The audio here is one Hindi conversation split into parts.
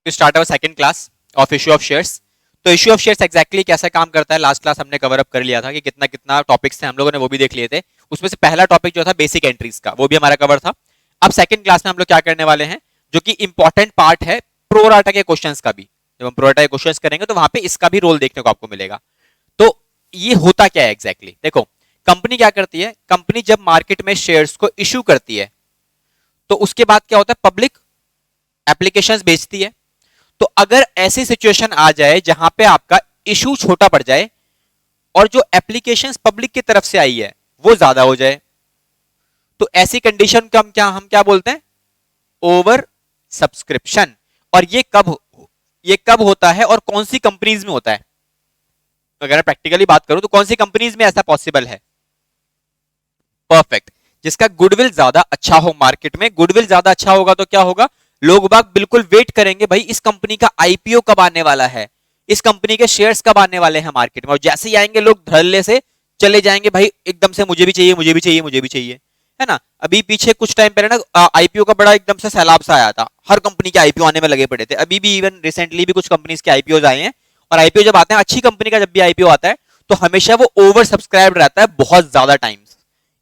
Start our second class of issue of shares. तो इश्यू ऑफ शेयर्स एग्जैक्टली कैसे काम करता है लास्ट क्लास हमने कवर अप कर लिया था कि कितना कितना टॉपिक्स थे हम लोगों ने वो भी देख लिए थे। उसमें से पहला टॉपिक जो था बेसिक एंट्रीज का वो भी हमारा कवर था। अब सेकंड क्लास में हम लोग क्या करने वाले हैं जो कि इंपॉर्टेंट पार्ट है प्रोराटा के क्वेश्चंस का भी। जब हम प्रोराटा के क्वेश्चंस करेंगे तो वहां पे इसका भी रोल देखने को आपको मिलेगा। तो ये होता क्या है एग्जैक्टली देखो, कंपनी क्या करती है, कंपनी जब मार्केट में शेयर्स को इश्यू करती है तो उसके बाद क्या होता है, पब्लिक एप्लीकेशंस बेचती है। तो अगर ऐसी सिचुएशन आ जाए जहां पे आपका इशू छोटा पड़ जाए और जो एप्लीकेशंस पब्लिक की तरफ से आई है वो ज्यादा हो जाए, तो ऐसी कंडीशन को हम क्या बोलते हैं, ओवर सब्सक्रिप्शन। और ये कब होता है और कौन सी कंपनीज में होता है? तो अगर प्रैक्टिकली बात करूं तो कौन सी कंपनीज में ऐसा पॉसिबल है? परफेक्ट, जिसका गुडविल ज्यादा अच्छा हो। मार्केट में गुडविल ज्यादा अच्छा होगा तो क्या होगा, लोग बाग बिल्कुल वेट करेंगे भाई इस कंपनी का आईपीओ कब आने वाला है, इस कंपनी के शेयर्स कब आने वाले हैं मार्केट में। और जैसे ही आएंगे लोग धड़ल्ले से चले जाएंगे भाई एकदम से, मुझे भी चाहिए मुझे भी चाहिए मुझे भी चाहिए, है ना। अभी पीछे कुछ टाइम पहले ना आईपीओ का बड़ा एकदम से सैलाब सा आया था, हर कंपनी के आईपीओ आने में लगे पड़े थे। अभी भी इवन रिसेंटली भी कुछ कंपनीज के आईपीओ आए हैं। और आईपीओ जब आते हैं, अच्छी कंपनी का जब भी आईपीओ आता है तो हमेशा वो ओवर सब्सक्राइब रहता है बहुत ज्यादा टाइम्स।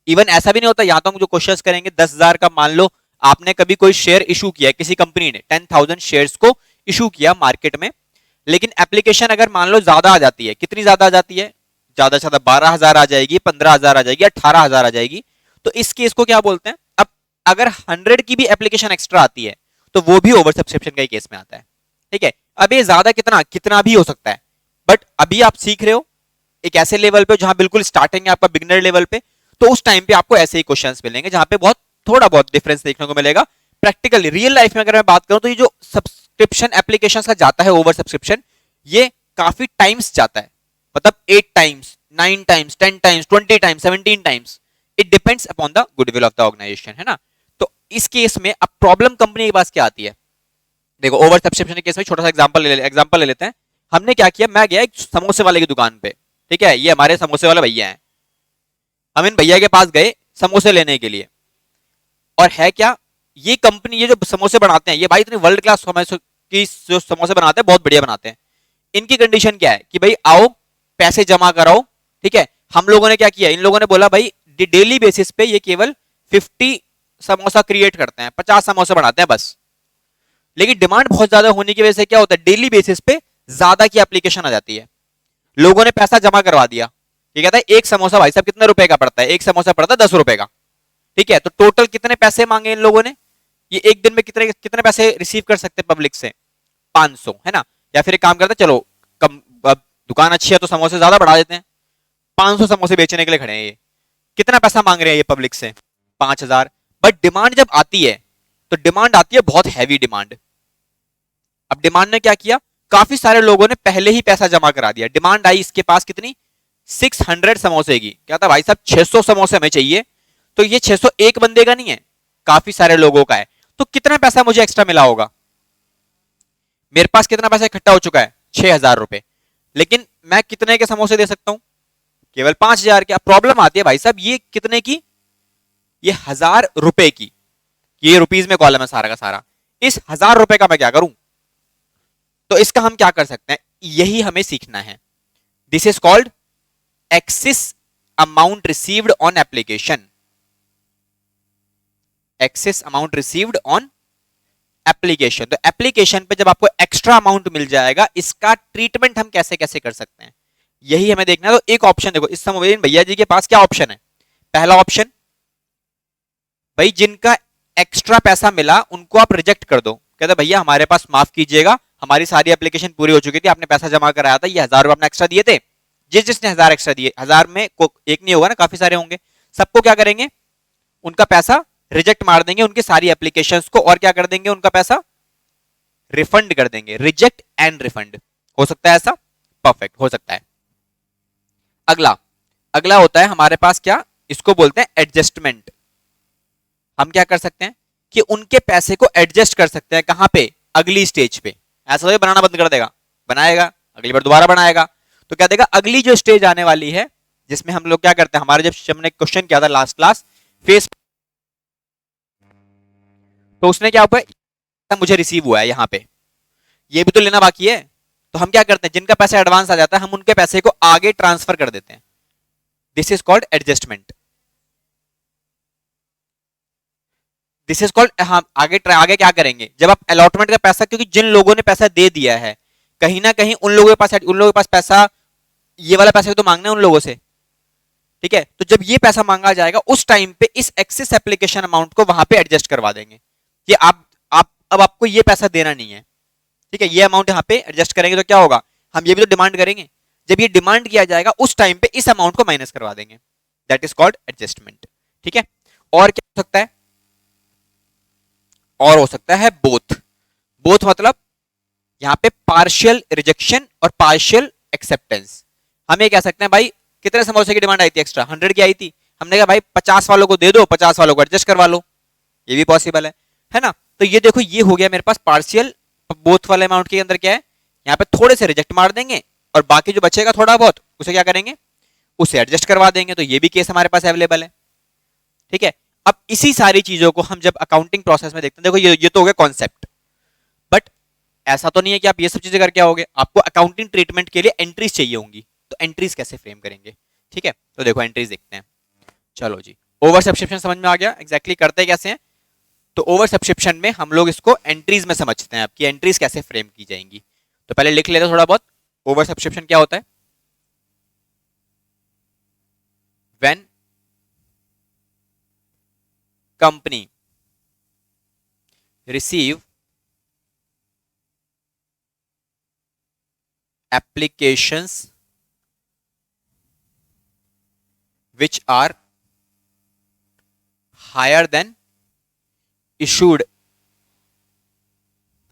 इवन ऐसा भी नहीं होता, यहाँ तो हम जो क्वेश्चन करेंगे 10,000 का, मान लो आपने कभी कोई शेयर इशू किया, किसी कंपनी ने 10,000 शेयर्स को इशू किया मार्केट में, लेकिन एप्लीकेशन अगर मान लो ज्यादा आ जाती है, कितनी ज्यादा आ जाती है, ज्यादा से ज्यादा 12,000 आ जाएगी, 15,000 आ जाएगी, 18,000 आ जाएगी, तो इस केस को क्या बोलते हैं। अब अगर 100 की भी एप्लीकेशन एक्स्ट्रा आती है तो वो भी ओवर सब्सक्रिप्शन का ही केस में आता है। ठीक है, अब ये ज्यादा कितना कितना भी हो सकता है, बट अभी आप सीख रहे हो एक ऐसे लेवल पे जहां बिल्कुल स्टार्टिंग है आपका बिगनर लेवल पे, तो उस टाइम पे आपको ऐसे ही क्वेश्चंस मिलेंगे जहां पे बहुत थोड़ा बहुत डिफरेंस देखने को मिलेगा। प्रैक्टिकली रियल लाइफ में अगर मैं बात करूं तो ये जो सब्सक्रिप्शन एप्लीकेशंस का जाता है ओवर सब्सक्रिप्शन, ये काफी टाइम्स जाता है, मतलब 8 times, 9 times, 10 times, 20 times, 17 times. It depends upon the goodwill of the organisation, है ना। तो इस केस में अब प्रॉब्लम कंपनी के पास क्या आती है, देखो ओवर सब्सक्रिप्शन के केस में छोटा सा एग्जांपल ले लेते हैं। हमने क्या किया, मैं गया एक समोसे वाले की दुकान पे, ठीक है, ये हमारे समोसे वाले भैया हैं, हम इन भैया के पास गए समोसे लेने के लिए। और है क्या, ये कंपनी, ये जो समोसे बनाते हैं ये भाई इतनी वर्ल्ड क्लास की जो समोसे बनाते हैं बहुत बढ़िया बनाते हैं। इनकी कंडीशन क्या है कि भाई आओ पैसे जमा कराओ, ठीक है। हम लोगों ने क्या किया, इन लोगों ने बोला भाई डेली बेसिस पे ये केवल 50 समोसा क्रिएट करते हैं, 50 समोसे बनाते हैं बस। लेकिन डिमांड बहुत ज्यादा होने की वजह से क्या होता है, डेली बेसिस पे ज्यादा की एप्लीकेशन आ जाती है। लोगों ने पैसा जमा करवा दिया, ये कहता है एक समोसा भाई साहब कितने रुपए का पड़ता है, एक समोसा पड़ता है 10 रुपए का, ठीक है। तो टोटल कितने पैसे मांगे इन लोगों ने, ये एक दिन में कितने कितने पैसे रिसीव कर सकते हैं पब्लिक से, 500, है ना। या फिर एक काम करते हैं, चलो कम, अब दुकान अच्छी है तो समोसे ज्यादा बढ़ा देते हैं, 500 समोसे बेचने के लिए खड़े हैं ये, कितना पैसा मांग रहे हैं ये पब्लिक से, 5,000। बट डिमांड जब आती है तो डिमांड आती है बहुत हैवी डिमांड। अब डिमांड ने क्या किया, काफी सारे लोगों ने पहले ही पैसा जमा करा दिया। डिमांड आई इसके पास कितनी, 600 समोसे की। क्या था भाई साहब 600 समोसे हमें चाहिए, तो ये 600 एक बंदे का नहीं है, काफी सारे लोगों का है। तो कितना पैसा मुझे एक्स्ट्रा मिला होगा, मेरे पास कितना पैसा इकट्ठा हो चुका है, 6,000 रुपए। लेकिन मैं कितने के समोसे दे सकता हूं, केवल 5,000 के। प्रॉब्लम आती है भाई साहब ये कितने की, ये 1,000 रुपए की, ये रुपीज में कॉलम है सारा का सारा, इस 1,000 रुपए का मैं क्या करूं। तो इसका हम क्या कर सकते हैं, यही हमें सीखना है। This is called axis amount received on application, excess amount received on application. तो एप्लीकेशन पे जब आपको एक्स्ट्रा अमाउंट मिल जाएगा, इसका ट्रीटमेंट हम कैसे कैसे कर सकते हैं, यही हमें देखना है। तो एक ऑप्शन देखो, इस समय भैया जी के पास क्या ऑप्शन है, पहला ऑप्शन भाई जिनका एक्स्ट्रा पैसा मिला उनको आप रिजेक्ट कर दो, कहते भैया हमारे पास माफ कीजिएगा, हमारी सारी एप्लीकेशन पूरी हो चुकी थी, आपने पैसा जमा कराया था, ये 1,000 रुपए आपने एक्स्ट्रा दिए थे। जिसने 1,000 एक्स्ट्रा दिए, 1,000 में एक नहीं होगा ना, काफी सारे होंगे, सबको क्या करेंगे, उनका पैसा रिजेक्ट मार देंगे, उनकी सारी एप्लीकेशंस को, और क्या कर देंगे, उनका पैसा रिफंड कर देंगे। रिजेक्ट एंड रिफंड, हो सकता है ऐसा, परफेक्ट, हो सकता है। अगला अगला होता है हमारे पास क्या, इसको बोलते हैं एडजस्टमेंट। हम क्या कर सकते हैं कि उनके पैसे को एडजस्ट कर सकते हैं, कहां पे, अगली स्टेज पे। ऐसा तो बनाना बंद कर देगा, बनाएगा अगली बार दोबारा बनाएगा, तो क्या देगा, अगली जो स्टेज आने वाली है जिसमें हम लोग क्या करते हैं, हमारे जब हमने क्वेश्चन किया था लास्ट क्लास फेस, तो उसने क्या हुआ, मुझे रिसीव हुआ है यहाँ पे, ये भी तो लेना बाकी है। तो हम क्या करते हैं, जिनका पैसा एडवांस आ जाता है हम उनके पैसे को आगे ट्रांसफर कर देते हैं। This is called adjustment. This is called, हाँ आगे क्या करेंगे जब आप अलॉटमेंट का पैसा, क्योंकि जिन लोगों ने पैसा दे दिया है कहीं ना कहीं उन लोगों के पास पैसा, ये वाला पैसा भी तो मांगना है उन लोगों से। ठीक है, तो जब ये पैसा मांगा जाएगा उस टाइम पे इस एक्सेस एप्लीकेशन अमाउंट को वहां पे एडजस्ट करवा देंगे कि आप अब आपको ये पैसा देना नहीं है। ठीक है, ये अमाउंट यहाँ पे एडजस्ट करेंगे तो क्या होगा, हम ये भी तो डिमांड करेंगे। जब ये डिमांड किया जाएगा उस टाइम पे इस अमाउंट को माइनस करवा देंगे। That is called adjustment. ठीक है, और क्या हो सकता है, और हो सकता है बोथ। बोथ मतलब यहां पे पार्शियल रिजेक्शन और पार्शियल एक्सेप्टेंस। हम ये कह सकते हैं भाई कितने समोसे की डिमांड आई थी, एक्स्ट्रा 100 की आई थी, हमने कहा भाई 50 वालों को दे दो, 50 वालों को एडजस्ट करवा लो, ये भी पॉसिबल है ना। तो ये देखो ये हो गया मेरे पास पार्शियल। बोथ वाले अमाउंट के अंदर क्या है, यहाँ पे थोड़े से रिजेक्ट मार देंगे और बाकी जो बचेगा थोड़ा बहुत उसे क्या करेंगे, उसे एडजस्ट करवा देंगे। तो ये भी केस हमारे पास अवेलेबल है। ठीक है, अब इसी सारी चीजों को हम जब अकाउंटिंग प्रोसेस में देखते हैं, देखो ये तो हो गया कॉन्सेप्ट, बट ऐसा तो नहीं है कि आप ये सब चीजें करके आओगे, आपको अकाउंटिंग ट्रीटमेंट के लिए एंट्रीज चाहिए होंगी। तो एंट्रीज कैसे फ्रेम करेंगे, ठीक है, तो देखो एंट्रीज देखते हैं। चलो जी, ओवर सब्सक्रिप्शन समझ में आ गया, एग्जैक्टली करते कैसे हैं। तो ओवर सब्सक्रिप्शन में हम लोग इसको एंट्रीज में समझते हैं, आपकी एंट्रीज कैसे फ्रेम की जाएंगी। तो पहले लिख लेते हैं थोड़ा बहुत, ओवर सब्सक्रिप्शन क्या होता है। When company receive applications which are higher than issued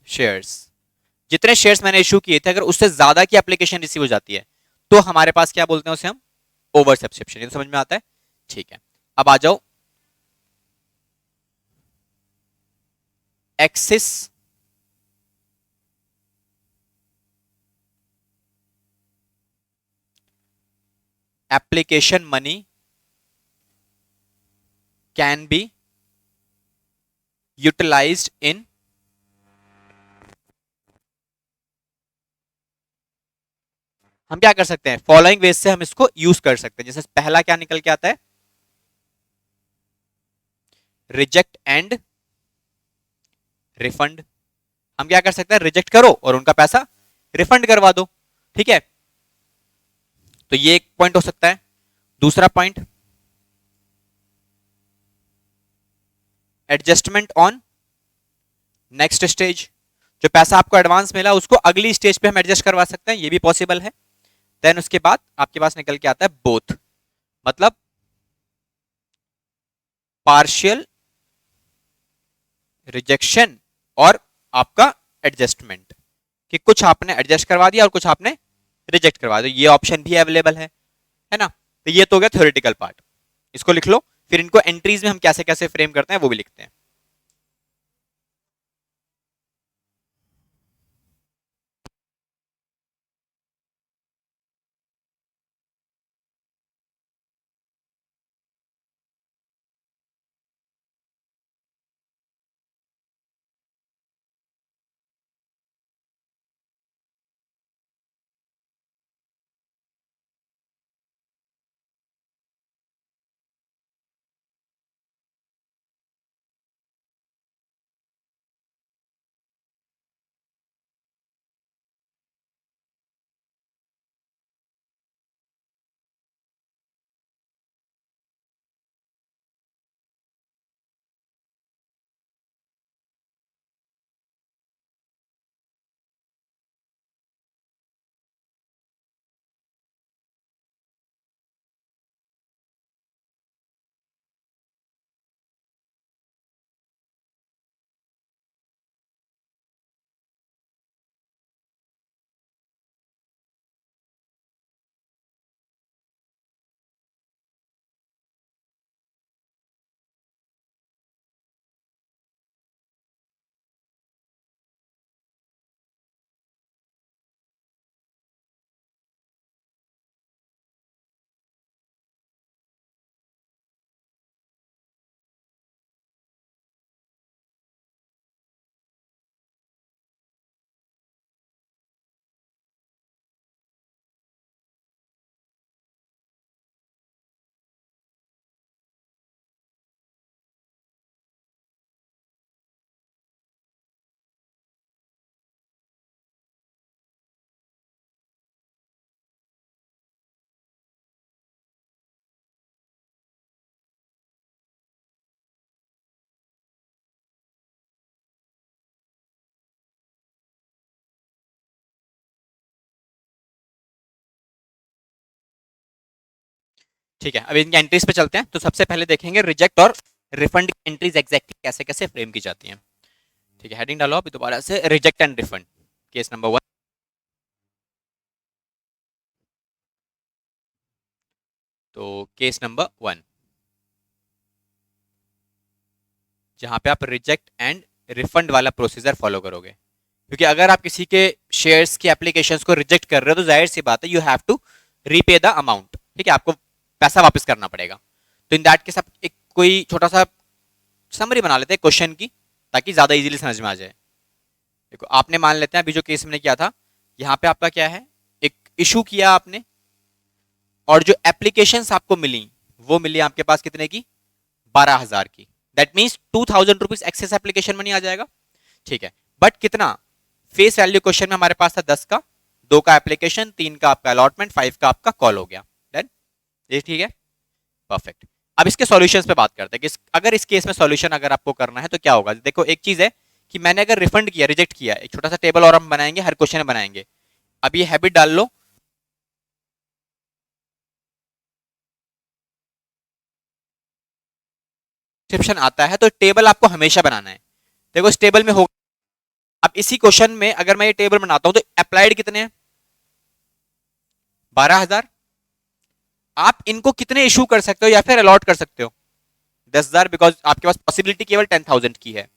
shares। जितने शेयर्स मैंने इशू किए थे अगर उससे ज्यादा की एप्लीकेशन रिसीव हो जाती है तो हमारे पास क्या बोलते हैं उसे हम, ओवर सब्सक्रिप्शन। ये तो समझ में आता है, ठीक है। अब आ जाओ excess application money can be utilized in, हम क्या कर सकते हैं, फॉलोइंग वेज से हम इसको यूज कर सकते हैं। जैसे पहला क्या निकल के आता है, रिजेक्ट एंड रिफंड। हम क्या कर सकते हैं, रिजेक्ट करो और उनका पैसा रिफंड करवा दो। ठीक है, तो ये एक पॉइंट हो सकता है। दूसरा point, adjustment on next stage. जो पैसा आपको एडवांस मिला उसको अगली स्टेज पे हम एडजस्ट करवा सकते हैं, ये भी पॉसिबल है। देन उसके बाद आपके पास निकल के आता है बोथ, मतलब पार्शियल रिजेक्शन और आपका एडजस्टमेंट, कि कुछ आपने एडजस्ट करवा दिया और कुछ आपने रिजेक्ट करवा दिया, ये ऑप्शन भी अवेलेबल है ना। तो ये तो हो गया थ्योरेटिकल पार्ट, इसको लिख लो। फिर इनको एंट्रीज में हम कैसे कैसे फ्रेम करते हैं वो भी लिखते हैं। ठीक है, अब इनकी एंट्रीज पे चलते हैं। तो सबसे पहले देखेंगे रिजेक्ट और रिफंड की एंट्रीज एग्जैक्टली कैसे कैसे फ्रेम की जाती हैं। ठीक है, हेडिंग डालो अभी दोबारा से, reject and refund, case number 1। तो केस नंबर 1, जहां पे आप रिजेक्ट एंड रिफंड वाला प्रोसीजर फॉलो करोगे, क्योंकि अगर आप किसी के शेयर्स की एप्लीकेशंस को रिजेक्ट कर रहे हो तो जाहिर सी बात है, you have to repay the amount. ठीक है, आपको पैसा वापस करना पड़ेगा। तो इन दैट के साथ एक कोई छोटा सा समरी बना लेते हैं क्वेश्चन की, ताकि ज्यादा इजीली समझ में आ जाए। देखो, आपने मान लेते हैं अभी जो केस मैंने किया था, यहाँ पे आपका क्या है, एक इशू किया आपने, और जो एप्लीकेशंस आपको मिली वो मिली आपके पास कितने की, 12,000 की। That means 2,000 rupees excess application money आ जाएगा। ठीक है, बट कितना, फेस वैल्यू क्वेश्चन में हमारे पास था 10 का, 2 का एप्लीकेशन, 3 का आपका अलॉटमेंट, 5 का आपका कॉल हो गया। डन, ये ठीक है, परफेक्ट। अब इसके सॉल्यूशंस पे बात करते हैं कि अगर इस केस में सॉल्यूशन अगर आपको करना है तो क्या होगा। देखो, एक चीज है कि मैंने अगर रिफंड किया, रिजेक्ट किया, एक छोटा सा टेबल और हम बनाएंगे, हर क्वेश्चन में बनाएंगे। अब ये हैबिट डाल लो, डिस्क्रिप्शन आता है तो टेबल आपको हमेशा बनाना है। देखो, इस टेबल में होगा, अब इसी क्वेश्चन में अगर मैं ये टेबल बनाता हूं तो अप्लाइड कितने हैं, 12,000। आप इनको कितने इशू कर सकते हो या फिर अलॉट कर सकते हो, 10,000, बिकॉज आपके पास पॉसिबिलिटी केवल 10,000 की है।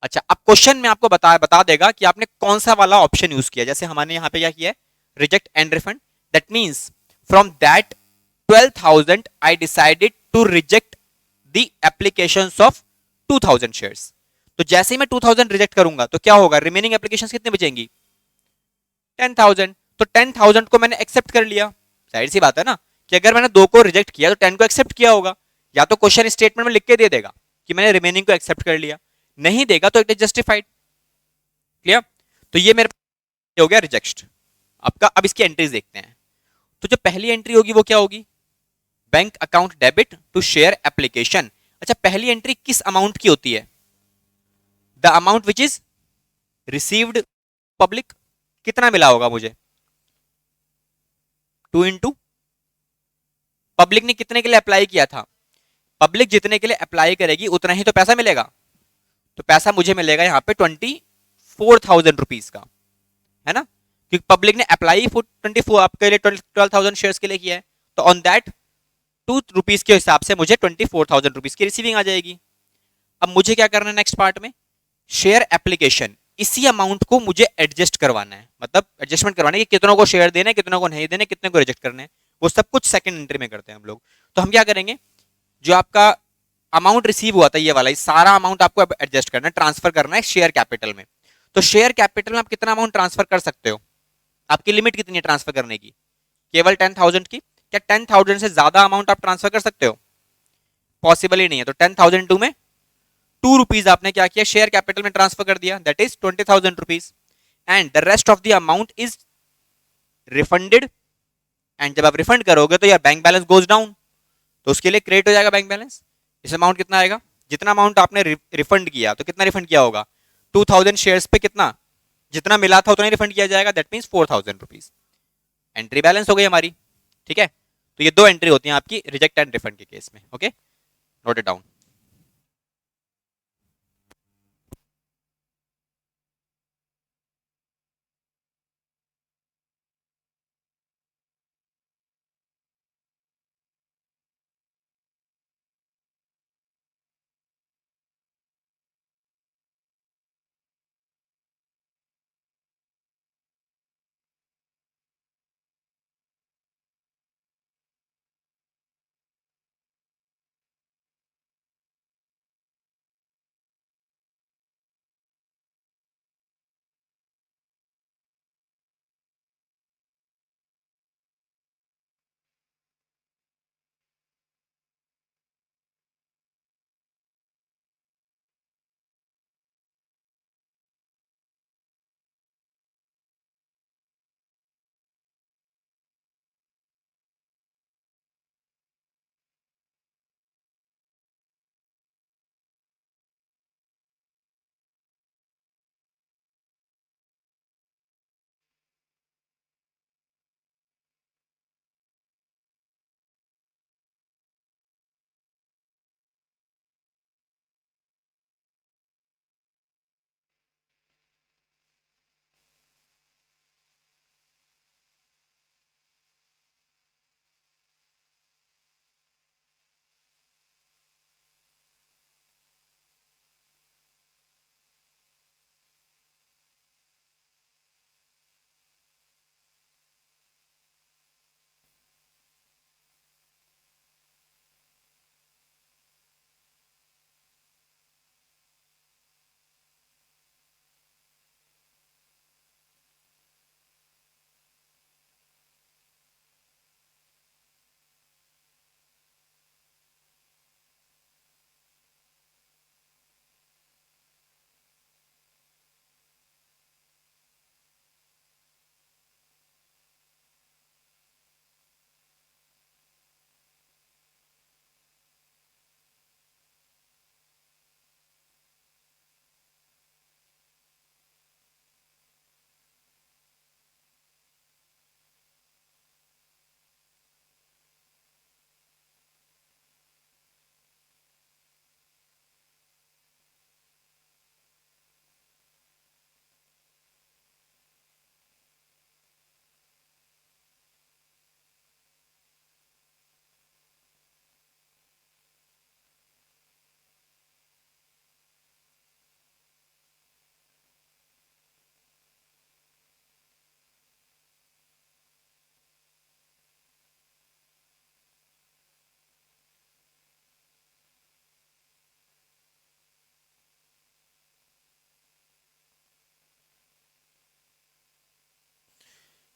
अच्छा, अब क्वेश्चन में आपको बता देगा कि आपने कौन सा वाला ऑप्शन यूज किया। जैसे हमने यहाँ पे क्या किया है, reject and refund. That means from that 12,000 I decided to reject the application of 2,000 shares. तो जैसे ही मैं 2,000 रिजेक्ट करूंगा तो क्या होगा, रिमेनिंग एप्लीकेशन कितने बचेंगी, 10,000। तो 10,000 को मैंने एक्सेप्ट कर लिया। जाहिर सी बात है ना कि अगर मैंने 2 को रिजेक्ट किया तो 10 को एक्सेप्ट किया होगा। या तो क्वेश्चन स्टेटमेंट में लिख के दे देगा कि मैंने रिमेनिंग को एक्सेप्ट कर लिया, नहीं देगा तो इट इज जस्टिफाइड। क्लियर। तो ये मेरे हो गया रिजेक्ट आपका। अब इसकी एंट्रीज देखते हैं। तो जो पहली एंट्री होगी वो क्या होगी, bank account debit to share application. अच्छा, पहली एंट्री किस अमाउंट की होती है, the amount which is received public. कितना मिला होगा मुझे, 2 इंटू पब्लिक ने कितने के लिए अप्लाई किया था, पब्लिक जितने के लिए अप्लाई करेगी उतना ही तो पैसा मिलेगा। तो पैसा मुझे मिलेगा यहाँ पे 24,000 रुपीज का, है ना, क्योंकि पब्लिक ने अप्लाई 24 आपके लिए 12,000 शेयर्स के लिए किया है। तो ऑन दैट 2 रुपीज के हिसाब से मुझे 24,000 रुपीज की रिसीविंग आ जाएगी। अब मुझे क्या करना है नेक्स्ट पार्ट में, शेयर एप्लीकेशन, इसी अमाउंट को मुझे एडजस्ट करवाना है, मतलब एडजस्टमेंट करवाना है कि कितनों को शेयर देने, कितनों को नहीं देने, कितने को रिजेक्ट करने हैं। वो सब कुछ सेकंड एंट्री में करते हैं हम लोग। तो हम क्या करेंगे, जो आपका अमाउंट रिसीव हुआ था ये वाला, ये सारा अमाउंट आपको एडजस्ट करना है, ट्रांसफर करना है शेयर कैपिटल में। तो शेयर कैपिटल में आप कितना अमाउंट ट्रांसफर कर सकते हो, आपकी लिमिट कितनी है ट्रांसफर करने की, केवल 10,000 की। क्या 10,000 से ज्यादा अमाउंट आप ट्रांसफर कर सकते हो, पॉसिबल ही नहीं है। तो 10,000 टू में 2 रुपीज आपने क्या किया, शेयर कैपिटल में ट्रांसफर कर दिया, that is 20,000 rupees. And the rest of the amount is refunded. And जब आप रिफंड करोगे तो यार बैंक बैलेंस गोज डाउन, तो उसके लिए क्रिएट हो जाएगा बैंक बैलेंस। इस अमाउंट कितना आएगा, जितना अमाउंट आपने रिफंड किया, तो कितना रिफंड किया होगा, 2,000 शेयर्स पे कितना, जितना मिला था उतना ही रिफंड किया जाएगा, that means 4,000 rupees. Entry balance हो गई हमारी। ठीक है, तो ये 2 एंट्री होती हैं आपकी रिजेक्ट एंड रिफंड के केस में। Okay, note it down.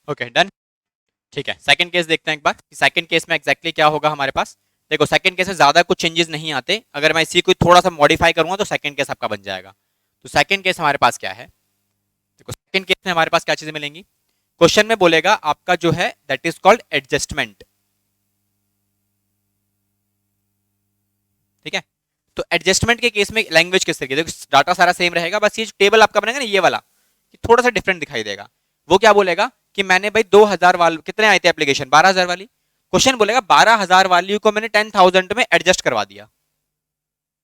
Okay done. ठीक है, सेकंड केस देखते हैं एक बार। सेकंड केस में एग्जैक्टली क्या होगा हमारे पास। देखो सेकंड केस में ज्यादा कुछ चेंजेस नहीं आते, अगर मैं इसी को थोड़ा सा मॉडिफाई करूंगा तो सेकंड केस आपका बन जाएगा। तो सेकंड केस हमारे पास क्या है, देखो सेकंड केस में हमारे पास क्या चीजें मिलेंगी। क्वेश्चन में बोलेगा आपका जो है दैट इज कॉल्ड एडजस्टमेंट। ठीक है, तो एडजस्टमेंट के केस में लैंग्वेज किस तरीके, देखो डाटा सारा सेम रहेगा, बस ये जो टेबल आपका बनेगा ना ये वाला, ये थोड़ा सा डिफरेंट दिखाई देगा। वो क्या बोलेगा कि मैंने भाई 2000 वाले कितने आए थे एप्लीकेशन, 12,000 वाली। क्वेश्चन बोलेगा 12,000 वाली को मैंने 10,000 में एडजस्ट करवा दिया।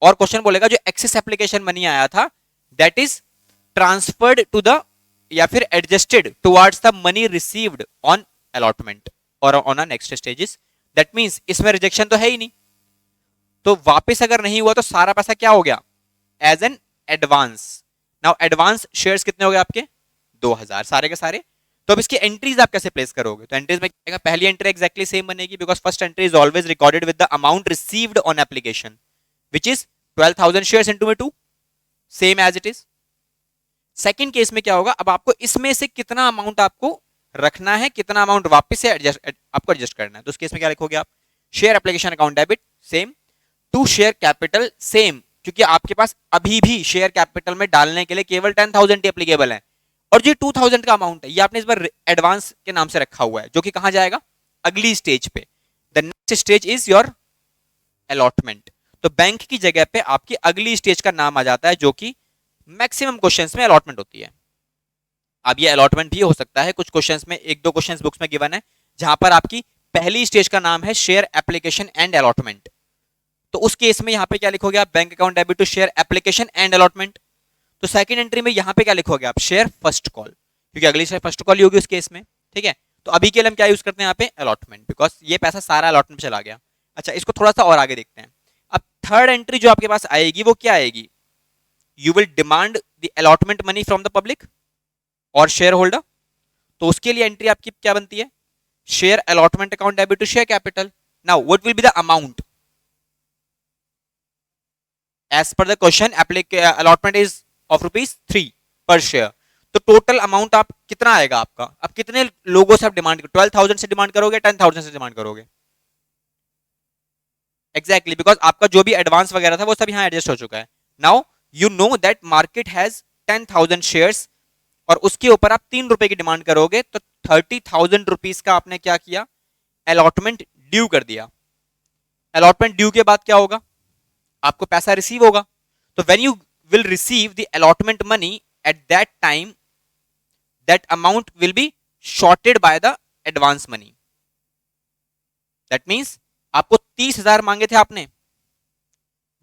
और क्वेश्चन बोलेगा जो एक्सेस एप्लीकेशन मनी आया था that is transferred to the, या फिर adjusted towards the money received on allotment और on a next stages. That means इसमें रिजेक्शन तो है ही नहीं, तो वापस अगर नहीं हुआ तो सारा पैसा क्या हो गया, as an advance. Now advance shares कितने हो गए आपके, 2000 सारे के सारे। तो अब इसकी एंट्रीज आप कैसे प्लेस करोगे, तो एंट्रीज में क्या, पहली एंट्री एक्जैक्टली सेम बनेगी because first entry is always recorded with the amount received on application which is 12,000 shares into में 2, same as it is. Second case में क्या होगा, अब आपको इसमें से कितना अमाउंट आपको रखना है, कितना अमाउंट वापस से एडजस्ट आपको एडजस्ट करना है। तो उस केस में क्या लिखोगे आप, share application account debit same, to share capital same, क्योंकि आपके पास अभी भी शेयर कैपिटल में डालने के लिए केवल 10,000 एप्लीकेबल है। और जो 2,000 का अमाउंट है ये आपने इस बार एडवांस के नाम से रखा हुआ है, जो कि कहां जाएगा, अगली स्टेज पे। The next stage is your allotment. तो बैंक की जगह पे आपकी अगली स्टेज का नाम आ जाता है, जो कि मैक्सिमम क्वेश्चंस में अलॉटमेंट होती है। अब ये अलॉटमेंट भी हो सकता है कुछ क्वेश्चंस में, एक दो क्वेश्चंस बुक्स में गिवन है जहां पर आपकी पहली स्टेज का नाम है शेयर एप्लीकेशन एंड अलॉटमेंट। तो उस केस में यहां पे क्या लिखोगे आप, bank account debit to share application and allotment. तो सेकंड एंट्री में यहां पे क्या लिखोगे आप, शेयर फर्स्ट कॉल, क्योंकि अगली शेयर फर्स्ट कॉल ही होगी उस केस में। ठीक है, तो अभी के लिए हम क्या यूज करते हैं यहाँ पे, अलॉटमेंट, बिकॉज ये पैसा सारा अलॉटमेंट में चला गया। अच्छा इसको थोड़ा सा और आगे देखते हैं। अब थर्ड एंट्री जो आपके पास आएगी वो क्या आएगी, you will demand the allotment money from the public और शेयर होल्डर। तो उसके लिए एंट्री आपकी क्या बनती है, share allotment account debit to share capital. Now what will be the amount, as per the question allotment is of ₹3 per share. तो टोटल अमाउंट आप कितना आएगा आपका, अब कितने लोगों से आप डिमांड, 12,000 से डिमांड करोगे, 10,000 से डिमांड करोगे, एग्जैक्टली बिकॉज आपका जो भी एडवांस वगैरह था वो सब यहाँ एडजस्ट हो चुका है। Now you know that market has 10,000 shares, और उसके ऊपर आप ₹3 की डिमांड करोगे, तो 30,000 रुपीज का आपने क्या किया, अलॉटमेंट ड्यू कर दिया। अलॉटमेंट ड्यू के बाद क्या होगा, आपको पैसा रिसीव होगा। तो when you will receive the allotment money at that time, that amount will be shorted by the advance money. That means आपको 30,000 मांगे थे आपने,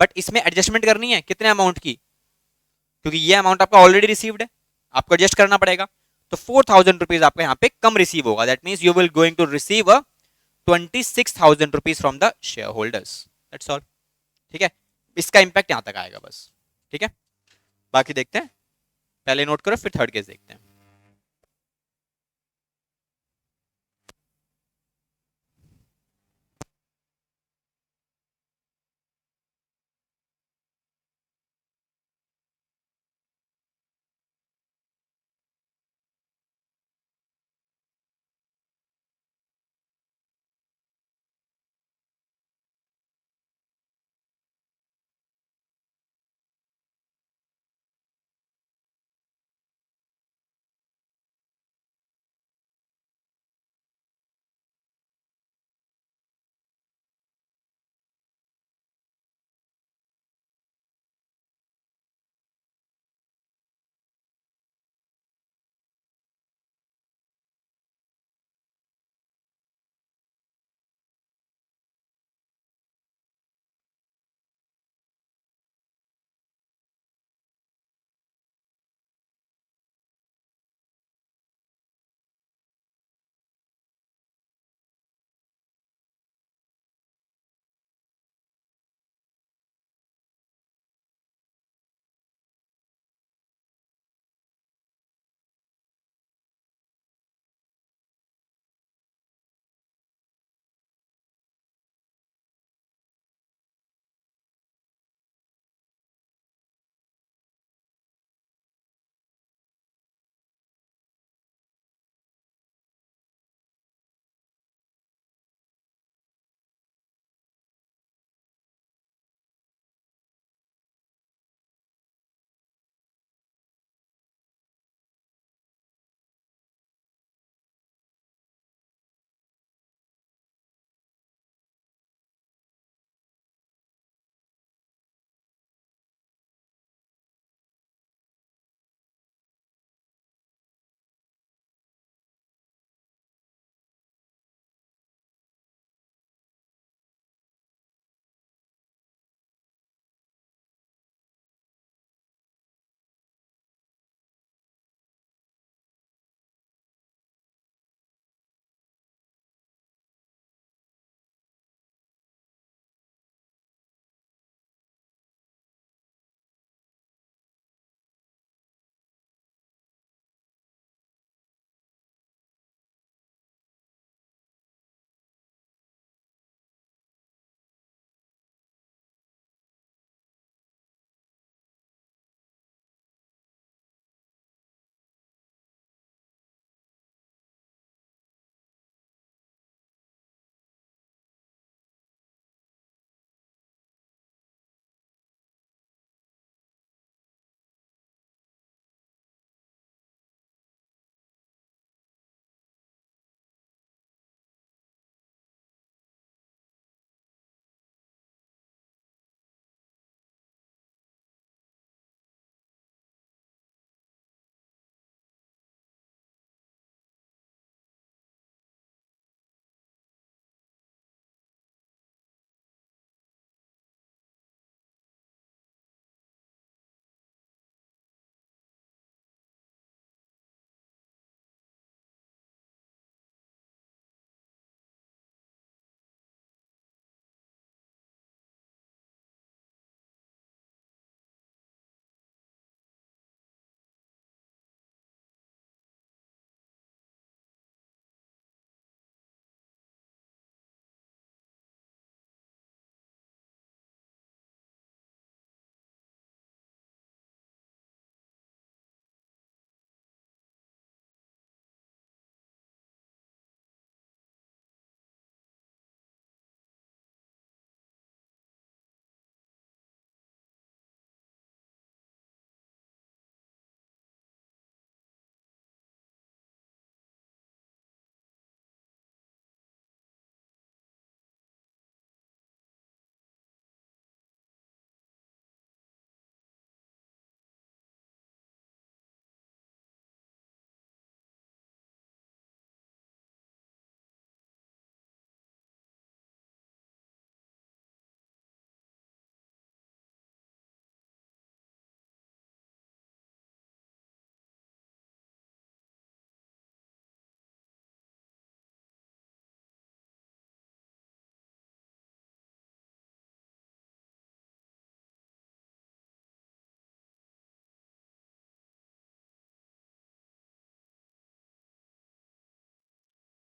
बट इसमें एडजस्टमेंट करनी है कितने अमाउंट की, क्योंकि ये अमाउंट आपका ऑलरेडी रिसीव्ड है, आपको एडजस्ट करना पड़ेगा। तो 4,000 रुपीज आपका यहाँ पे कम रिसीव होगा। That means you will going to receive 26,000 rupees from the share holders, that's all. ठीक है, इसका इंपैक्ट यहां तक आएगा बस। ठीक है, बाकी देखते हैं, पहले नोट करो फिर थर्ड केस देखते हैं।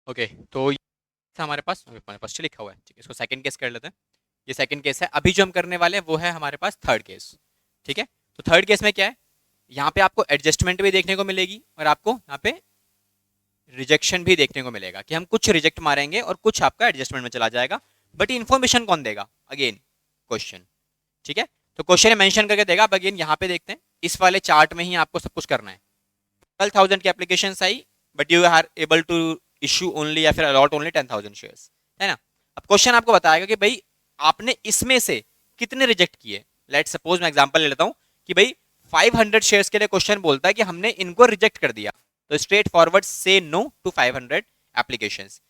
ओके, तो ये था हमारे पास लिखा हुआ है, ठीक है, इसको सेकंड केस कर लेते हैं। ये सेकंड केस है। अभी जो हम करने वाले हैं वो है हमारे पास थर्ड केस। ठीक है, तो थर्ड केस में क्या है, यहाँ पे आपको एडजस्टमेंट भी देखने को मिलेगी और आपको यहाँ पे रिजेक्शन भी देखने को मिलेगा कि हम कुछ रिजेक्ट मारेंगे और कुछ आपका एडजस्टमेंट में चला जाएगा। बट इन्फॉर्मेशन कौन देगा, अगेन क्वेश्चन। ठीक है, तो क्वेश्चन मेंशन करके देगा। अब अगेन यहाँ पे देखते हैं, इस वाले चार्ट में ही आपको सब कुछ करना है। 12,000 की एप्लीकेशन आई, but you are able to issue only या फिर अलॉट ओनली 10,000 शेयर्स, है ना। अब क्वेश्चन आपको बताएगा कि भाई आपने इसमें से कितने रिजेक्ट किए। लेट सपोज मैं एग्जांपल ले लेता हूं कि भाई 500 शेयर्स के लिए क्वेश्चन बोलता है कि हमने इनको रिजेक्ट कर दिया, तो स्ट्रेट फॉरवर्ड से नो टू 500 एप्लीकेशंस।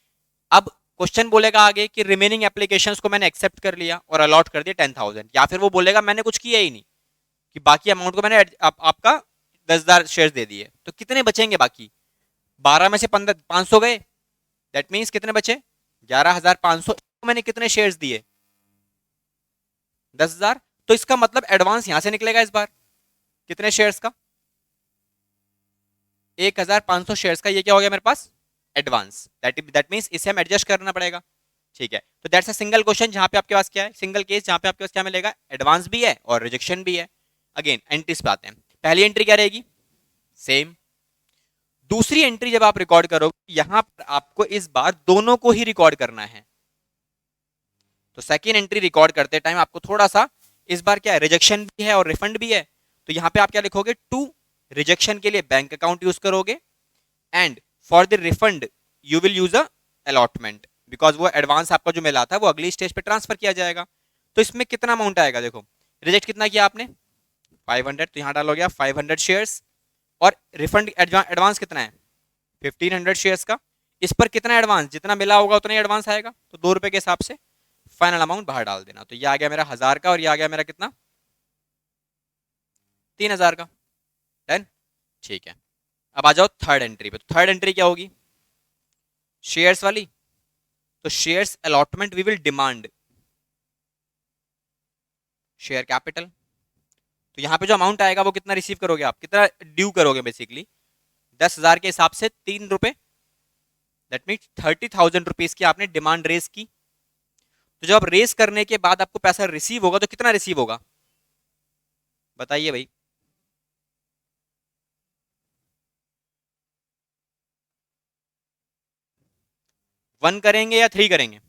अब क्वेश्चन बोलेगा आगे कि रिमेनिंग एप्लीकेशंस को मैंने एक्सेप्ट कर लिया और अलॉट कर दिया 10,000, या फिर वो बोलेगा मैंने कुछ किया ही नहीं, कि बाकी अमाउंट को मैंने आपका 10,000 शेयर दे दिए, तो कितने बचेंगे बाकी। 12 में से 15 500 गए, दैट मीन्स कितने बचे 11,500। मैंने कितने शेयर्स दिए 10,000, तो इसका मतलब एडवांस यहां से निकलेगा इस बार कितने शेयर्स का 1,500 शेयर्स का। ये क्या हो गया मेरे पास एडवांस, दैट मीन्स इसे हम एडजस्ट करना पड़ेगा। ठीक है, तो दैट्स अ सिंगल क्वेश्चन जहां पे आपके पास क्या है, सिंगल केस जहां पे आपके पास क्या मिलेगा, एडवांस भी है और रिजेक्शन भी है। अगेन एंट्रीज पे आते हैं। पहली एंट्री क्या रहेगी, सेम। दूसरी एंट्री जब आप रिकॉर्ड करोगे यहां पर आपको इस बार दोनों को ही रिकॉर्ड करना है। तो सेकेंड एंट्री रिकॉर्ड करते टाइम आपको थोड़ा सा इस बार क्या है, रिजेक्शन भी है और रिफंड भी है। तो यहां पे आप क्या लिखोगे, टू रिजेक्शन के लिए बैंक अकाउंट यूज करोगे, and for the refund you will use a allotment, because वो एडवांस आपका जो मिला था वो अगली स्टेज पे ट्रांसफर किया जाएगा। तो इसमें कितना अमाउंट आएगा, देखो रिजेक्ट कितना किया आपने 500, तो यहां डालोगे आप 500 शेयर्स, और रिफंड एडवांस कितना है 1,500 शेयर्स का। इस पर कितना एडवांस, जितना मिला होगा उतना ही एडवांस आएगा, तो ₹2 के हिसाब से फाइनल अमाउंट बाहर डाल देना। तो ये आ गया मेरा 1,000 का, और ये आ गया मेरा कितना 3,000 का। डन, ठीक है। अब आ जाओ थर्ड एंट्री पे। तो थर्ड एंट्री क्या होगी, शेयर्स वाली। तो shares allotment we will demand share capital. तो यहाँ पे जो अमाउंट आएगा वो कितना रिसीव करोगे, आप कितना ड्यू करोगे बेसिकली 10,000 के हिसाब से ₹3। दैट मीन 30,000 रुपीज की आपने डिमांड रेस की। तो जब रेस करने के बाद आपको पैसा रिसीव होगा तो कितना रिसीव होगा, बताइए भाई। 1 करेंगे या 3 करेंगे,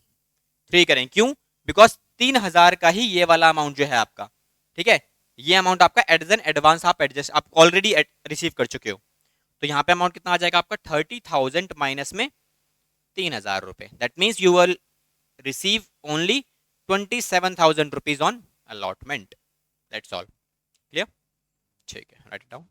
3 करेंगे, क्यों, बिकॉज 3,000 का ही ये वाला अमाउंट जो है आपका। ठीक है, ये अमाउंट आपका एज एन एडवांस आप एडजस्ट आप ऑलरेडी रिसीव कर चुके हो। तो यहाँ पे अमाउंट कितना आ जाएगा आपका 30,000 माइनस में 3,000 रुपए। That means you will receive only 27,000 rupees on allotment. That's all, clear. ठीक है, राइट इट डाउन।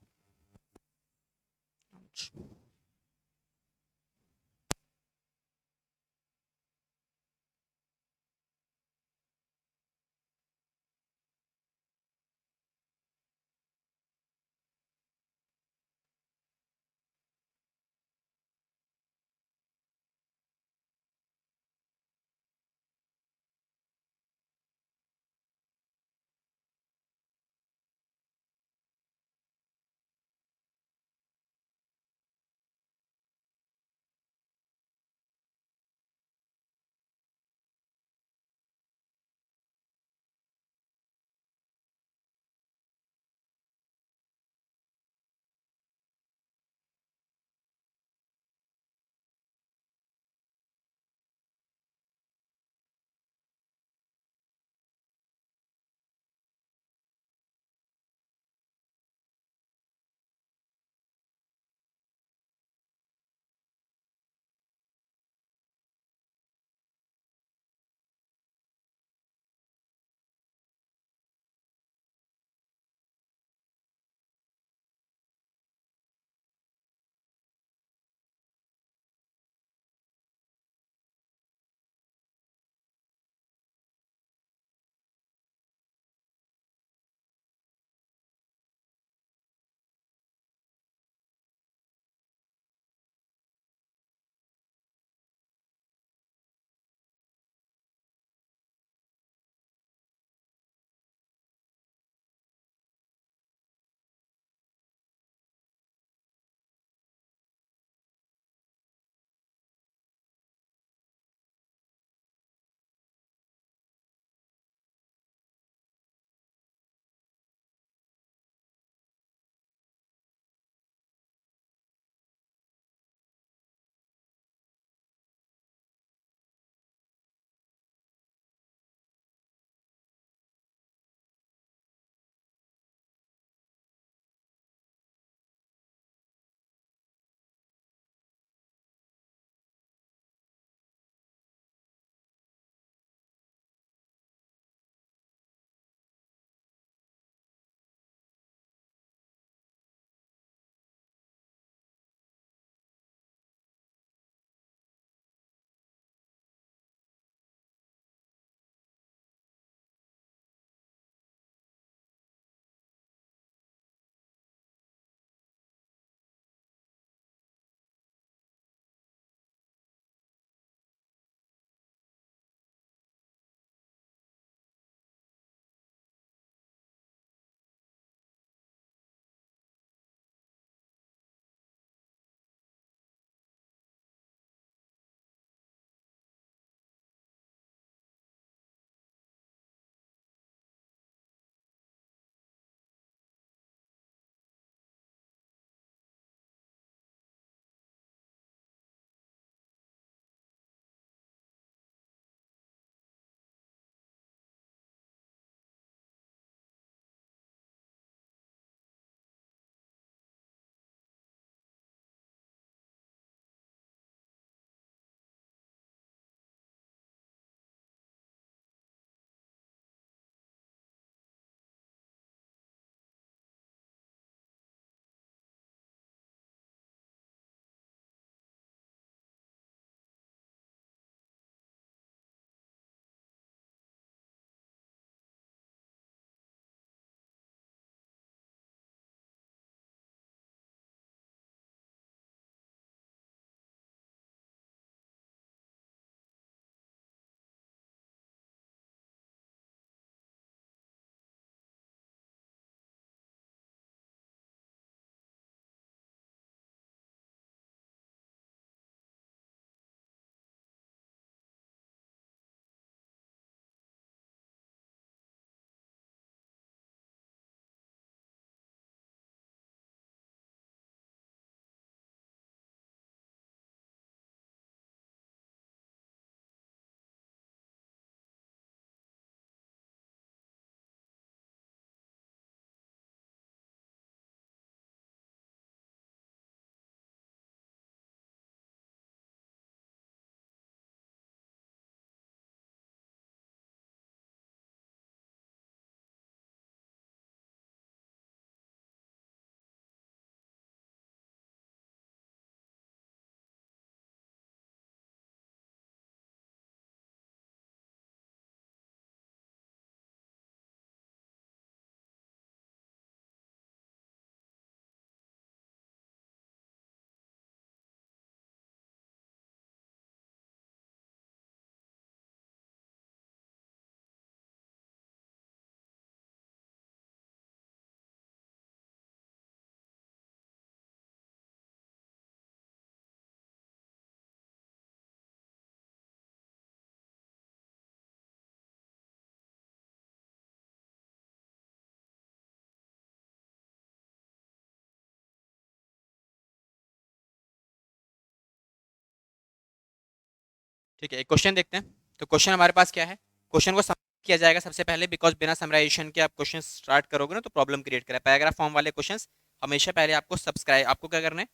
ठीक है, एक क्वेश्चन देखते हैं। तो क्वेश्चन हमारे पास क्या है, क्वेश्चन को समराइज किया जाएगा सबसे पहले, बिकॉज बिना समराइजेशन के आप क्वेश्चन स्टार्ट करोगे ना तो प्रॉब्लम क्रिएट करें। पैराग्राफ फॉर्म वाले क्वेश्चंस हमेशा पहले आपको क्या करना है,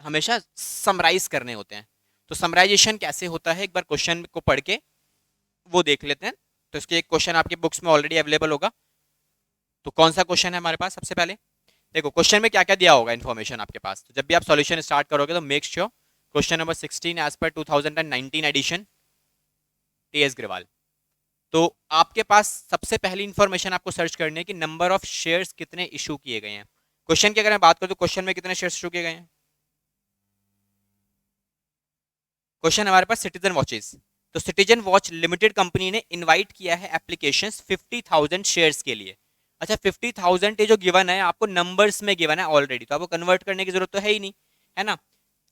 हमेशा समराइज करने होते हैं। तो समराइजेशन कैसे होता है, एक बार क्वेश्चन को पढ़ के वो देख लेते हैं। तो इसके एक क्वेश्चन आपके बुक्स में ऑलरेडी अवेलेबल होगा। तो कौन सा क्वेश्चन है हमारे पास, सबसे पहले देखो क्वेश्चन में क्या क्या दिया होगा इन्फॉर्मेशन आपके पास। तो जब भी आप सॉल्यूशन स्टार्ट करोगे तो make sure question number 16 as per 2019 addition TS Grewal. तो आपके पास सबसे पहली इंफॉर्मेशन आपको सर्च करनी है कि नंबर ऑफ शेयर्स कितने इशू किए गए हैं। क्वेश्चन की अगर मैं बात करूं तो क्वेश्चन में कितने शेयर्स इशू किए गए हैं, क्वेश्चन हमारे पास सिटीजन वॉचेस। तो सिटीजन वॉच लिमिटेड कंपनी ने इनवाइट किया है एप्लीकेशंस 50,000 शेयर्स के लिए। अच्छा 50,000 ये जो गिवन है आपको नंबर्स में गिवन है ऑलरेडी, तो आपको कन्वर्ट करने की जरूरत तो है ही नहीं, है ना।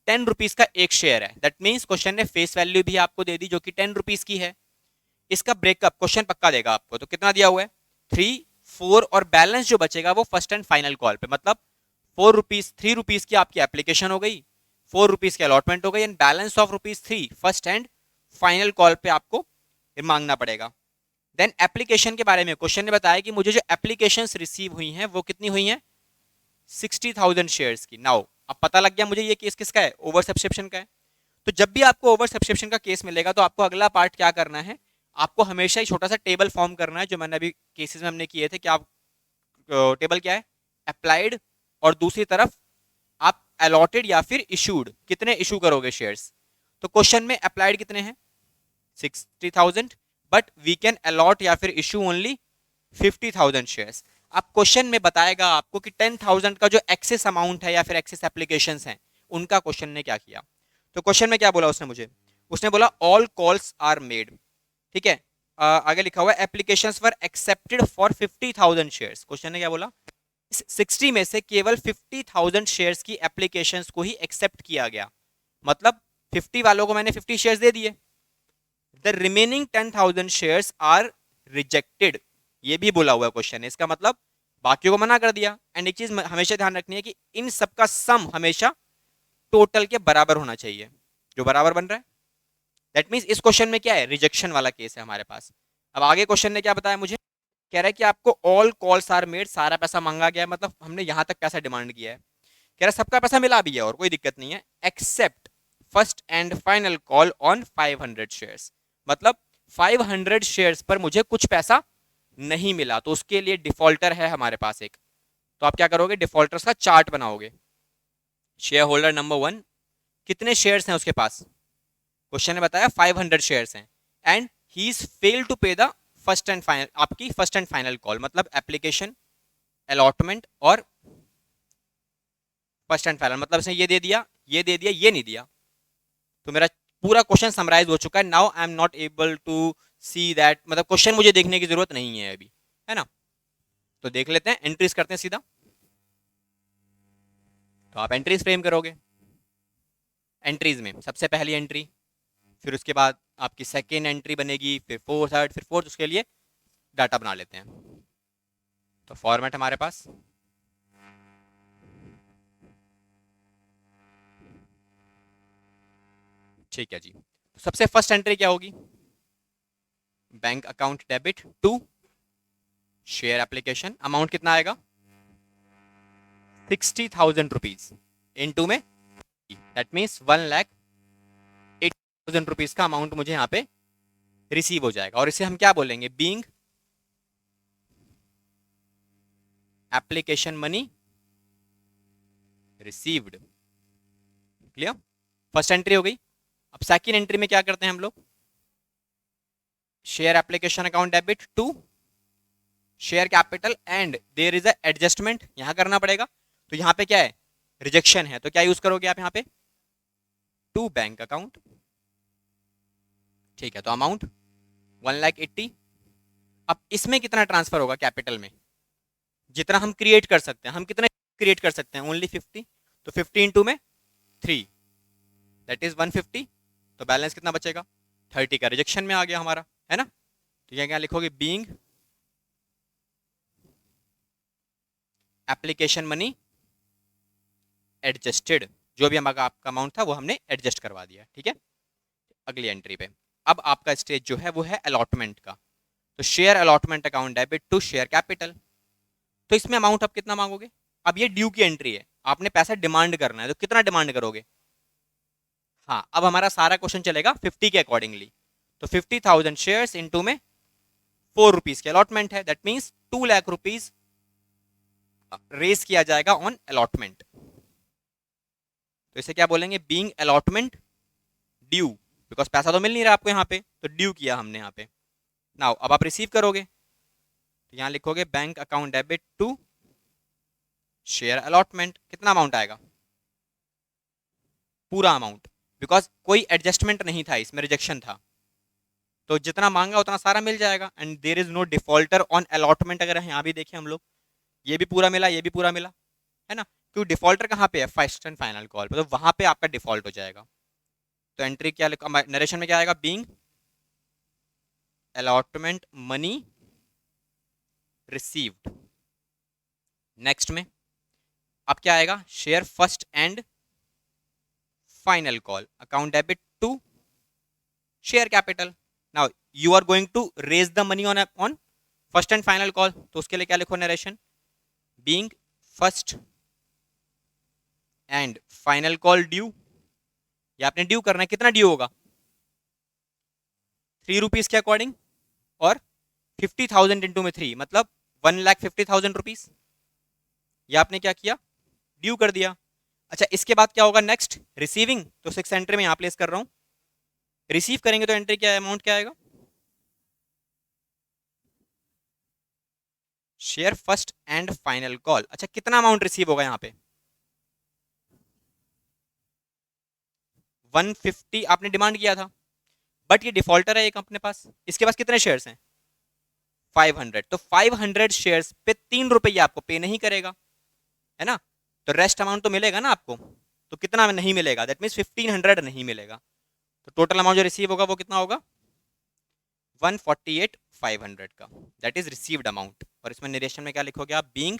10 रुपीज का एक शेयर है, दैट मीन्स क्वेश्चन ने फेस वैल्यू भी आपको दे दी जो कि 10 रुपीज की है। इसका ब्रेकअप क्वेश्चन पक्का देगा आपको, तो कितना दिया हुआ है 3, 4 और बैलेंस जो बचेगा वो फर्स्ट एंड फाइनल कॉल पे, मतलब 4 रुपीज 3 रुपीज की आपकी एप्लीकेशन हो गई, 4 रुपीज की अलॉटमेंट हो गई, and balance of rupees 3 first and final call पे आपको मांगना पड़ेगा। देन एप्लीकेशन के बारे में क्वेश्चन ने बताया कि मुझे जो एप्लीकेशन रिसीव हुई हैं वो कितनी हुई हैं, 60,000 शेयर्स की। नाउ अब पता लग गया मुझे ये केस किसका है, ओवर सब्सक्रिप्शन का है। तो जब भी आपको ओवर सब्सक्रिप्शन का केस मिलेगा तो आपको अगला पार्ट क्या करना है, आपको हमेशा एक छोटा सा टेबल फॉर्म करना है, जो मैंने अभी केसेस में हमने किए थे कि आप टेबल क्या है, अप्लाइड, और दूसरी तरफ आप अलॉटेड या फिर इशूड, कितने इशू करोगे शेयर्स। तो क्वेश्चन में अप्लाइड कितने हैं 60,000, बट वी कैन अलॉट या फिर इशू ओनली 50,000 शेयर्स। अब क्वेश्चन में बताएगा आपको कि 10,000 का जो एक्सेस अमाउंट है या फिर एक्सेस एप्लीकेशन हैं उनका क्वेश्चन ने क्या किया। तो क्वेश्चन में क्या बोला उसने मुझे, उसने बोला ऑल कॉल्स आर मेड, ठीक है। आगे लिखा हुआ applications were accepted for 50,000 shares. Question ने क्या बोला, 60 में से केवल 50,000 शेयर्स की एप्लीकेशंस को ही एक्सेप्ट किया गया, मतलब 50 वालों को मैंने 50 शेयर्स दे दिए, the remaining 10,000 shares are rejected, ये भी बोला हुआ है क्वेश्चन है, इसका मतलब बाकियों को मना कर दिया। एंड एक चीज हमेशा ध्यान रखनी है कि इन सबका सम हमेशा टोटल के बराबर होना चाहिए, जो बराबर बन रहा है। दैट मीन्स इस क्वेश्चन में क्या है, रिजेक्शन वाला केस है हमारे पास। अब आगे क्वेश्चन ने क्या बताया मुझे, कह रहा है कि आपको ऑल कॉल्स आर मेड, सारा पैसा मांगा गया है, मतलब हमने यहां तक पैसा डिमांड किया है। कह रहा है सबका पैसा मिला भी है और कोई दिक्कत नहीं है, accept first and final call on 500 shares, मतलब 500 शेयर्स पर मुझे कुछ पैसा नहीं मिला, तो उसके लिए डिफॉल्टर है हमारे पास एक। तो आप क्या करोगे, डिफॉल्टर्स का चार्ट बनाओगे। शेयर होल्डर नंबर 1 कितने शेयर्स हैं उसके पास, क्वेश्चन ने बताया 500 शेयर्स हैं, and he is fail to pay the first and final, आपकी फर्स्ट एंड फाइनल कॉल, मतलब एप्लीकेशन, अलॉटमेंट और फर्स्ट एंड फाइनल, मतलब इसने ये दे दिया, ये दे दिया, ये नहीं दिया। तो मेरा पूरा क्वेश्चन समराइज हो चुका है। Now I am not able to see that, मतलब क्वेश्चन मुझे देखने की जरूरत नहीं है अभी, है ना। तो देख लेते हैं, एंट्रीज करते हैं सीधा। तो आप एंट्रीज फ्रेम करोगे, एंट्रीज में सबसे पहली एंट्री, फिर उसके बाद आपकी सेकेंड एंट्री बनेगी, फिर फोर्थ, थर्ड, फिर फोर्थ, उसके लिए डाटा बना लेते हैं। तो फॉर्मेट हमारे पास ठीक है जी। तो सबसे फर्स्ट एंट्री क्या होगी, bank account debit to share application, amount कितना आएगा 60,000 रुपीज, इन टू में दैट मीन्स 1,80,000 रुपीज का अमाउंट मुझे यहाँ पे रिसीव हो जाएगा, और इसे हम क्या बोलेंगे, being application money received. Clear, first entry हो गई। अब सेकंड एंट्री में क्या करते हैं हम लोग, share application account debit to share capital, and there is a adjustment, यहां करना पड़ेगा। तो यहां पे क्या है, रिजेक्शन है, तो क्या यूज करोगे आप यहां पे, टू बैंक अकाउंट, ठीक है। तो अमाउंट 1,80,000। अब इसमें कितना ट्रांसफर होगा कैपिटल में, जितना हम क्रिएट कर सकते हैं, हम कितना क्रिएट कर सकते हैं, ओनली 50, तो 50 इंटू में 3 दैट इज 150, तो बैलेंस कितना बचेगा 30 का रिजेक्शन में आ गया हमारा, है ना। तो यहाँ क्या लिखोगे, बीइंग एप्लीकेशन मनी एडजस्टेड, जो भी हमारा आपका अमाउंट था वो हमने एडजस्ट करवा दिया, ठीक है। अगली एंट्री पे। अब आपका स्टेज जो है वो है अलॉटमेंट का। तो share allotment account debit to share capital. तो इसमें अमाउंट आप कितना मांगोगे? अब ये ड्यू की एंट्री है, आपने पैसा डिमांड करना है, तो कितना डिमांड करोगे? हाँ, अब हमारा सारा क्वेश्चन चलेगा 50 के अकॉर्डिंगली। तो 50,000 शेयर्स इंटू में 4 रुपीज की अलॉटमेंट है, that means 2 lakh rupees raise किया जाएगा ऑन अलॉटमेंट। तो इसे क्या बोलेंगे? बीइंग अलॉटमेंट ड्यू, बिकॉज पैसा तो मिल नहीं रहा आपको यहाँ पे, तो ड्यू किया हमने यहाँ पे। नाउ अब आप रिसीव करोगे, तो यहाँ लिखोगे bank account debit to share allotment. कितना अमाउंट आएगा? पूरा अमाउंट, बिकॉज कोई एडजस्टमेंट नहीं था इसमें, रिजेक्शन था, तो जितना मांगा उतना सारा मिल जाएगा। And there is no defaulter on allotment. अगर यहाँ भी देखें हम लोग, ये भी पूरा मिला, ये भी पूरा मिला, है ना? क्योंकि डिफॉल्टर कहाँ पे है? फर्स्ट एंड फाइनल कॉल पे, तो वहां पे आपका डिफॉल्ट हो जाएगा। तो एंट्री क्या लिखा नरेशन में? क्या आएगा? Being allotment money received. Next में अब क्या आएगा? Share first and final call account debit to share capital. Now you are going to raise the money on first and final call, तो उसके लिए क्या लिखो narration? Being first and final call due. ये आपने ड्यू करना है, कितना ड्यू होगा? 3 रुपीज के अकॉर्डिंग, और 50,000 इंटू में 3 मतलब 1,50,000 रुपीज। ये आपने क्या किया? ड्यू कर दिया। अच्छा, इसके बाद क्या होगा नेक्स्ट? रिसीविंग। तो 6 एंट्री में यहाँ प्लेस कर रहा हूँ। रिसीव करेंगे तो एंट्री क्या, अमाउंट क्या आएगा? Share first and final call. अच्छा, कितना अमाउंट रिसीव होगा यहाँ पे? 150 आपने डिमांड किया था, बट ये डिफॉल्टर है एक अपने पास, इसके पास कितने शेयर्स हैं? 500। तो 500 शेयर्स पे 3 रुपये आपको पे नहीं करेगा, है ना? तो रेस्ट अमाउंट तो मिलेगा ना आपको। तो कितना नहीं मिलेगा? दैट मीन्स 1500 नहीं मिलेगा। तो टोटल अमाउंट जो रिसीव होगा वो कितना होगा? 148,500 का, दैट इज रिसीव्ड अमाउंट। और इसमें निरेशन में क्या लिखोगे आप? Being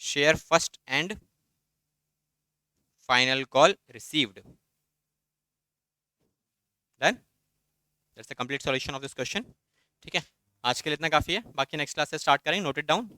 share first and final call received. Done, that's the complete solution of this question. ठीक है, आज के लिए इतना काफी है, बाकी नेक्स्ट क्लास से स्टार्ट करेंगे। Note it down.